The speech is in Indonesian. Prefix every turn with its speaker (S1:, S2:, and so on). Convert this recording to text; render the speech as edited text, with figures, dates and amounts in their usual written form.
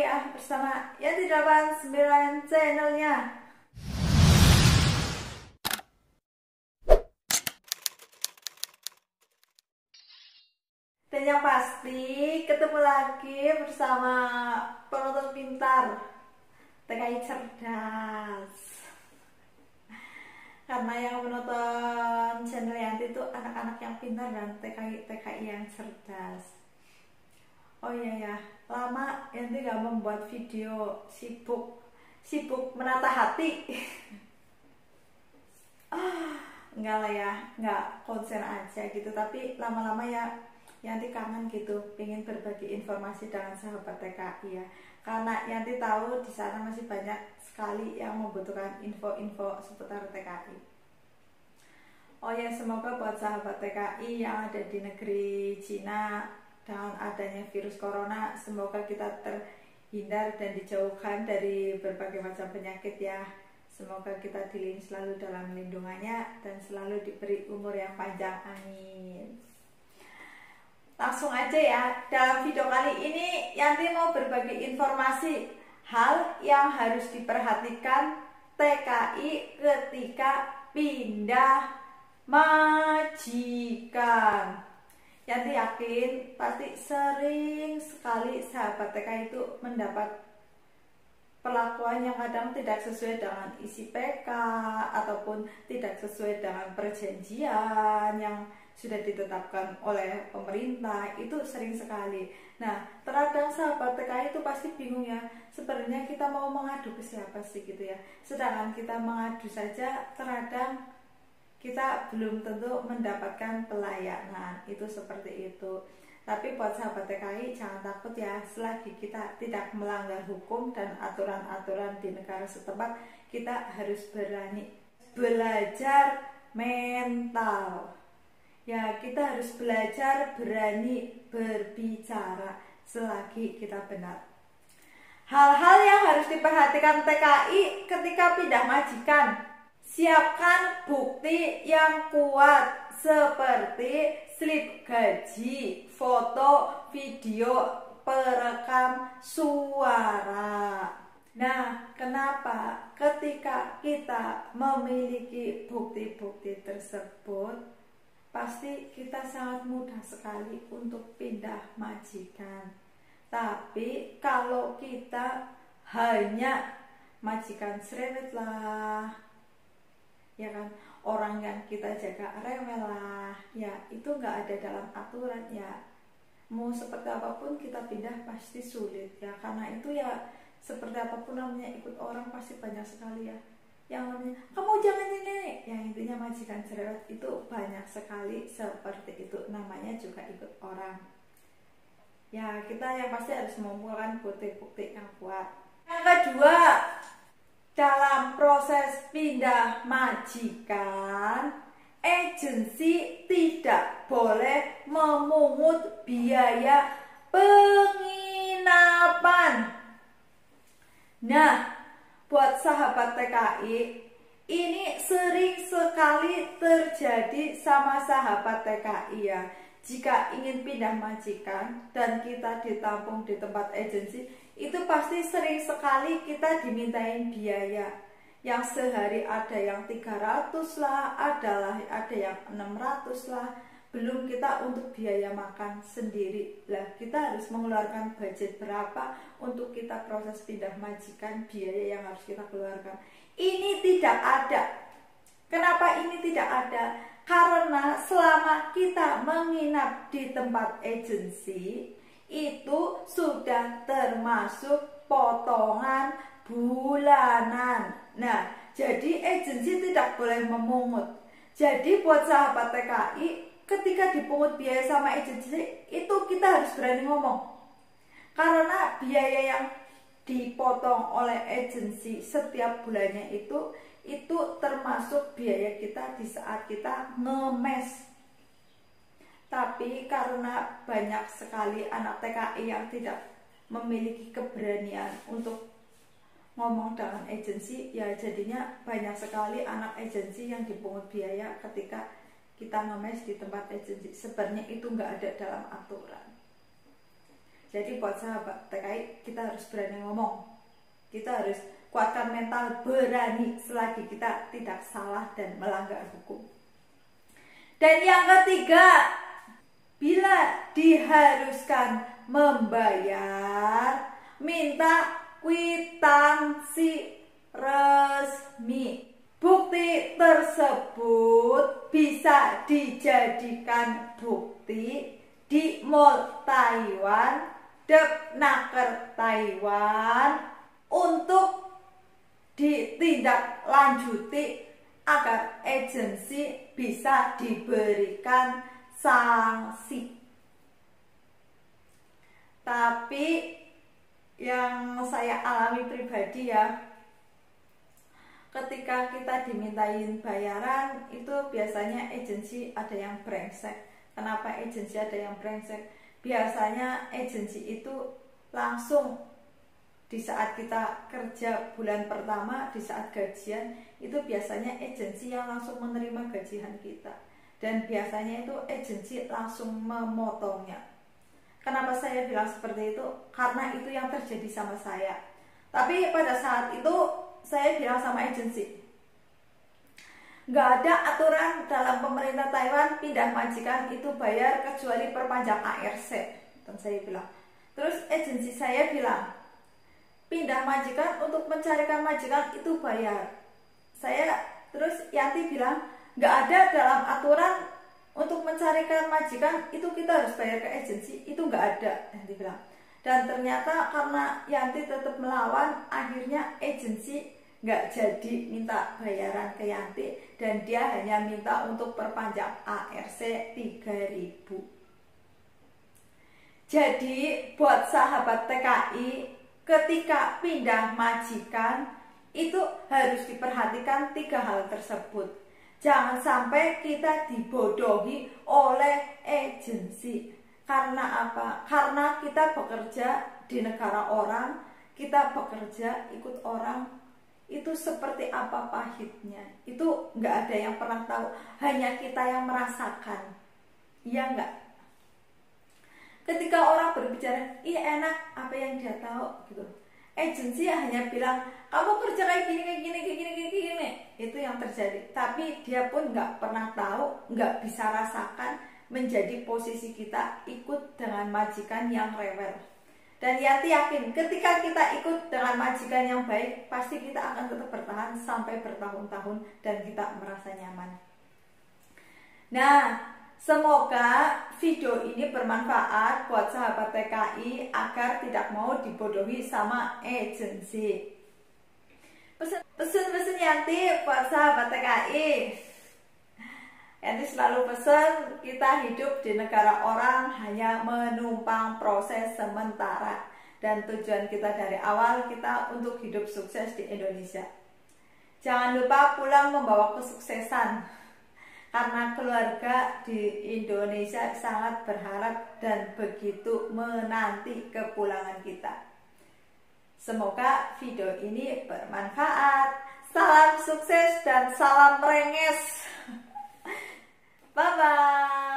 S1: lagi ya bersama Yanti 89 channelnya. Dan yang pasti ketemu lagi bersama penonton pintar TKI cerdas. Karena yang menonton channel Yanti itu anak-anak yang pintar dan TKI yang cerdas. Oh iya ya, lama Yanti gak membuat video, sibuk menata hati. Enggak lah ya, enggak konsen aja gitu. Tapi lama-lama ya Yanti kangen gitu, pengen berbagi informasi dengan sahabat TKI ya. Karena Yanti tahu di sana masih banyak sekali yang membutuhkan info-info seputar TKI. Oh ya, semoga buat sahabat TKI yang ada di negeri Cina dengan adanya virus corona, semoga kita terhindar dan dijauhkan dari berbagai macam penyakit ya. Semoga kita dilindungi selalu dalam lindungannya dan selalu diberi umur yang panjang, amin. Langsung aja ya, dalam video kali ini Yanti mau berbagi informasi hal yang harus diperhatikan TKI ketika pindah majikan. Yanti yakin pasti sering sekali sahabat TKI itu mendapat perlakuan yang kadang tidak sesuai dengan isi PK ataupun tidak sesuai dengan perjanjian yang sudah ditetapkan oleh pemerintah. Itu sering sekali. Nah, terkadang sahabat TKI itu pasti bingung ya, sebenarnya kita mau mengadu ke siapa sih gitu ya. Sedangkan kita mengadu saja terkadang kita belum tentu mendapatkan pelayanan, itu seperti itu. Tapi buat sahabat TKI jangan takut ya, selagi kita tidak melanggar hukum dan aturan-aturan di negara setempat, kita harus berani belajar mental. Ya, kita harus belajar berani berbicara selagi kita benar. Hal-hal yang harus diperhatikan TKI ketika pindah majikan. Siapkan bukti yang kuat seperti slip gaji, foto, video, perekam suara. Nah, kenapa ketika kita memiliki bukti-bukti tersebut, pasti kita sangat mudah sekali untuk pindah majikan. Tapi kalau kita hanya majikan cerewet lah, ya kan, orang yang kita jaga rewel lah, ya itu nggak ada dalam aturan ya. Mau seperti apapun kita pindah pasti sulit ya, karena itu ya seperti apapun namanya ikut orang pasti banyak sekali ya yang namanya kamu jangan ini, yang intinya majikan cerewet itu banyak sekali seperti itu, namanya juga ikut orang ya. Kita yang pasti harus mengumpulkan bukti-bukti yang kuat. Yang kedua, dalam proses pindah majikan, agensi tidak boleh memungut biaya penginapan. Nah, buat sahabat TKI, ini sering sekali terjadi sama sahabat TKI ya. Jika ingin pindah majikan dan kita ditampung di tempat agensi, itu pasti sering sekali kita dimintain biaya. Yang sehari ada yang 300 lah, ada yang 600 lah. Belum kita untuk biaya makan sendiri lah, kita harus mengeluarkan budget berapa untuk kita proses pindah majikan, biaya yang harus kita keluarkan. Ini tidak ada. Kenapa ini tidak ada? Karena selama kita menginap di tempat agensi, itu sudah termasuk potongan bulanan. Nah, jadi agensi tidak boleh memungut. Jadi buat sahabat TKI, ketika dipungut biaya sama agensi, itu kita harus berani ngomong. Karena biaya yang dipotong oleh agensi setiap bulannya itu termasuk biaya kita di saat kita ngemes. Tapi karena banyak sekali anak TKI yang tidak memiliki keberanian untuk ngomong dengan agensi, ya jadinya banyak sekali anak agensi yang dipungut biaya ketika kita ngemes di tempat agensi. Sebenarnya itu nggak ada dalam aturan. Jadi buat sahabat TKI, kita harus berani ngomong. Kita harus kuatkan mental berani selagi kita tidak salah dan melanggar hukum. Dan yang ketiga, bila diharuskan membayar, minta kwitansi resmi. Bukti tersebut bisa dijadikan bukti di Mall Taiwan, Depnaker Taiwan, untuk ditindaklanjuti agar agensi bisa diberikan sanksi. Tapi yang saya alami pribadi ya, ketika kita dimintain bayaran itu biasanya agensi ada yang brengsek. Kenapa agensi ada yang brengsek? Biasanya agensi itu langsung di saat kita kerja bulan pertama, di saat gajian, itu biasanya agensi yang langsung menerima gajian kita. Dan biasanya itu agensi langsung memotongnya. Kenapa saya bilang seperti itu? Karena itu yang terjadi sama saya. Tapi pada saat itu saya bilang sama agensi, nggak ada aturan dalam pemerintah Taiwan pindah majikan itu bayar kecuali perpanjang ARC. Dan saya bilang, terus agensi saya bilang, pindah majikan untuk mencarikan majikan itu bayar. Terus Yanti bilang, nggak ada dalam aturan untuk mencarikan majikan itu kita harus bayar ke agensi, itu nggak ada, Yanti bilang. Dan ternyata karena Yanti tetap melawan, akhirnya agensi nggak jadi minta bayaran ke Yanti, dan dia hanya minta untuk perpanjang ARC 3.000. Jadi buat sahabat TKI, ketika pindah majikan itu harus diperhatikan 3 hal tersebut. Jangan sampai kita dibodohi oleh agensi. Karena apa? Karena kita bekerja di negara orang, kita bekerja ikut orang, itu seperti apa pahitnya. Itu nggak ada yang pernah tahu, hanya kita yang merasakan. Iya nggak? Ketika orang berbicara, ih enak, apa yang dia tahu gitu. Agensi hanya bilang, kamu kerja kayak gini. Itu yang terjadi. Tapi dia pun nggak pernah tahu, nggak bisa rasakan menjadi posisi kita ikut dengan majikan yang rewel. Dan Yanti yakin ketika kita ikut dengan majikan yang baik, pasti kita akan tetap bertahan sampai bertahun-tahun dan kita merasa nyaman. Nah, semoga video ini bermanfaat buat sahabat TKI agar tidak mau dibodohi sama agensi. Pesan Yanti buat sahabat TKI. Yanti selalu pesan, kita hidup di negara orang hanya menumpang proses sementara. Dan tujuan kita dari awal, kita untuk hidup sukses di Indonesia. Jangan lupa pulang membawa kesuksesan. Karena keluarga di Indonesia sangat berharap dan begitu menanti kepulangan kita. Semoga video ini bermanfaat. Salam sukses dan salam renges. Bye-bye.